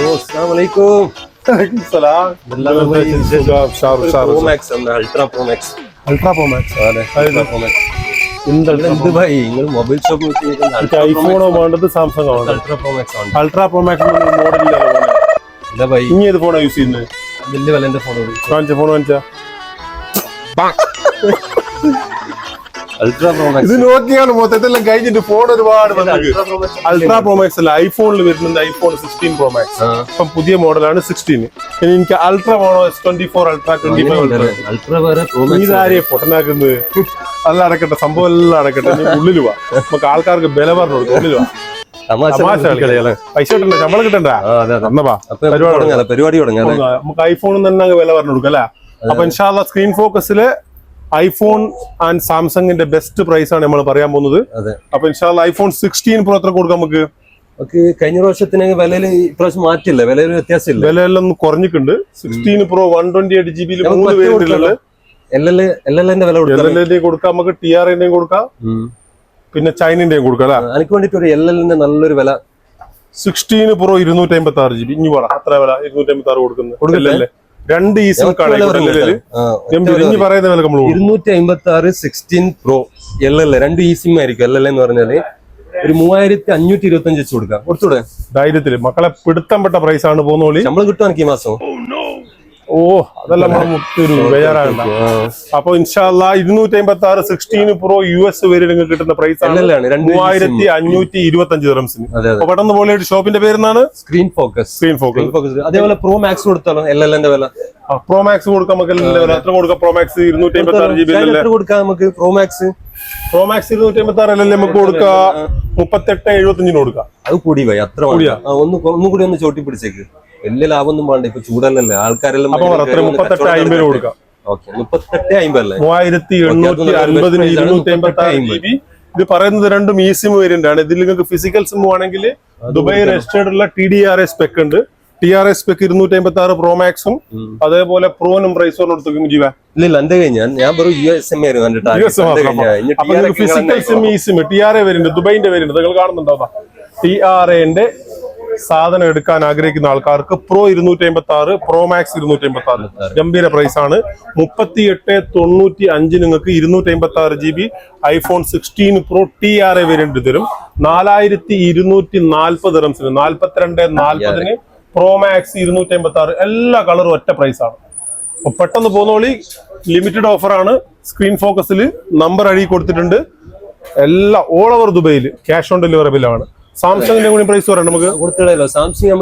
Hello അസ്സലാമു അലൈക്കും. സലാം. പ്രോ മാക്സ് ആണ്, ultra pro max. Ultra pro max. അതെ, അൾട്രാ പ്രോ മാക്സ്. എന്ത് ഭായി നിങ്ങൾ മൊബൈൽ ഷോപ്പ് ഐഫോണോ വേണ്ടത് സാംസങ് ആണ്. അൾട്രാ പ്രോ മാക്സ് ആണ്. അൾട്രാ പ്രോ മാക്സ് മോഡലില്ല. എന്താ ഭായി ഇനി ഏത് ഫോണാ യൂസ് ചെയ്യുന്നത്? വലിയ വിലന്റെ ഫോൺ കാണിച്ച ഫോൺ കാണിച്ചാ അൾട്രാ പ്രോ മാക്സ്. ഇത് നോക്കിയാണ് മൊത്തത്തിലെല്ലാം കഴിഞ്ഞിട്ട് ഫോൺ ഒരുപാട് അൾട്രാ പ്രോ മാക്സ് അല്ല, ഐഫോണിൽ വരുന്നുണ്ട് ഐഫോൺ 16 പ്രോ മാക്സ്. ഇപ്പം പുതിയ മോഡലാണ് 16. ഇനി എനിക്ക് അൾട്രാ വേണോ? S24 അൾട്രാ 25 അൾട്രാ വേറെ പ്രോ മാക്സ്. ഇതാരെയെ പൊട്ടനാക്കുന്നത്? എല്ലാം അടക്കട്ടെ, സംഭവം എല്ലാം അടക്കട്ടെ. നീ ഉള്ളിൽ വാ, നമുക്ക് ആൾക്കാർക്ക് ബല പറഞ്ഞു കൊടുക്കും. ഉള്ളിൽ വാ, പൈസ കിട്ടണ്ട, ശമ്പളം കിട്ടണ്ട. പരിപാടി തുടങ്ങാം. നമുക്ക് ഐഫോണിൽ തന്നെ വില പറഞ്ഞു കൊടുക്കാം അല്ലെ? അപ്പൊ ഇൻഷാ അല്ലാഹ് സ്ക്രീൻ ഫോക്കസില് ഐഫോൺ ആൻഡ് സാംസങ്ങിന്റെ ബെസ്റ്റ് പ്രൈസ് ആണ് നമ്മൾ പറയാൻ പോകുന്നത്. അപ്പൊ ഇൻഷാ അല്ലാഹ് ഐഫോൺ 16 പ്രോ എത്ര കൊടുക്കാം നമുക്ക്? കഴിഞ്ഞ വർഷത്തിന് വിലയിൽ ഇപ്രാവശ്യം മാറ്റില്ല, വിലയിൽ വ്യത്യാസമില്ല. വിലയെല്ലാം കുറഞ്ഞിട്ടുണ്ട്. 16 പ്രോ 128 GB 3 വേരിയന്റുള്ളത്. എൽഎല്ലിന്റെ വില കൊടുക്കാം നമുക്ക്, TRAന്റെയും കൊടുക്കാം, പിന്നെ ചൈനന്റെയും കൊടുക്കാം അല്ലെ? എനിക്ക് വേണ്ടിട്ട് ഒരു എൽഎല്ലിന്റെ നല്ലൊരു വില 16 പ്രോ 256 GB. ഇനി പറ അത്ര വില 256 കൊടുക്കുന്നത്? രണ്ട് ഈ സിം കാർഡ് പറയുന്ന വില 256 16 പ്രോ എൽഎൽ, രണ്ട് ഈ സിം ആയിരിക്കും. എൽഎൽ എന്ന് പറഞ്ഞാല് ഒരു 3525 വെച്ച് കൊടുക്കാം. കൊടുത്തൂടെ? ധൈര്യത്തില് മക്കളെ പിടുത്തംപെട്ട പ്രൈസ് ആണ് പോകുന്നോളി. ശമ്പളം കിട്ടും എനിക്ക് ഈ മാസം. ഓ അതെല്ലാം മുത്തൊരു ബേജാറാകണ്ട. അപ്പൊ ഇൻഷാ അല്ലാഹ് 256 16 പ്രോ US വരെ നിങ്ങൾക്ക് കിട്ടുന്ന പ്രൈസ് ആണ് 3525 ദിർഹംസിന്. അപ്പൊ പെട്ടെന്ന് പോലെ ഷോപ്പിന്റെ പേരെന്നാണ് സ്ക്രീൻ ഫോക്കസ്. അതേപോലെ പ്രോ മാക്സ് കൊടുത്താലോ? എൽഎല്ലിന്റെ വില പ്രോ മാക്സ് കൊടുക്കാം നമുക്ക്. എത്ര കൊടുക്കാം? പ്രോ മാക്സ് 256 GB കൊടുക്കാം നമുക്ക്. പ്രോ മാക്സ് 256 അല്ലല്ലേ നമുക്ക് കൊടുക്കാം? 3875 കൊടുക്കാം. അത് കൂടി പോയി, അത്ര ഒന്നും കൂടി ഒന്ന് ചോട്ടി പിടിച്ചേക്ക്. വലിയ ലാഭമൊന്നും വേണ്ട, ഇപ്പൊ ചൂടല്ലേ ആൾക്കാരെല്ലാം. 3850 കൊടുക്കാം. 3850 ഇത് പറയുന്നത് രണ്ടും ഈ സിം വേരിയന്റ് ആണ്. ഇതിൽ നിങ്ങൾക്ക് ഫിസിക്കൽ സിം ആണെങ്കിൽ ദുബായ് രജിസ്റ്റേർഡ് ഉള്ള TDRA സ്പെക് ഉണ്ട്. TRA സ്പെക് 256 പ്രോ മാക്സും അതേപോലെ പ്രോനും പ്രൈസോനും എടുത്തു ജീവ. ഇല്ല എന്റെ കഴിഞ്ഞാൽ ഞാൻ ഫിസിക്കൽ സിം ഈ സിം TRA വേരിയന്റ്, ദുബൈന്റെ വേരിയന്റ് നിങ്ങൾ കാണുന്നുണ്ടോ? TRAന്റെ സാധനം എടുക്കാൻ ആഗ്രഹിക്കുന്ന ആൾക്കാർക്ക് പ്രോ 256 പ്രോ മാക്സ് 256 ഗംഭീര പ്രൈസ് ആണ്. 3895 നിങ്ങൾക്ക് 256 GB iPhone 16 pro TRA variant തരും. 4240 ദിർഹംസിന് 4240 പ്രോ മാക്സ് 256 എല്ലാ കളറും ഒറ്റ പ്രൈസ് ആണ്. അപ്പൊ പെട്ടെന്ന് പോന്നോളി, ലിമിറ്റഡ് ഓഫർ ആണ്. സ്ക്രീൻ ഫോക്കസിൽ നമ്പർ അഴി കൊടുത്തിട്ടുണ്ട്. എല്ലാ ഓൾ ഓവർ ദുബൈയിൽ ക്യാഷ് ഓൺ ഡെലിവറബിൾ ആണ്. സാംസങ്ങിന്റെ കൂടി പ്രൈസ് പറയാം നമുക്ക്. കൊടുത്തിടല്ലോ സാംസങ്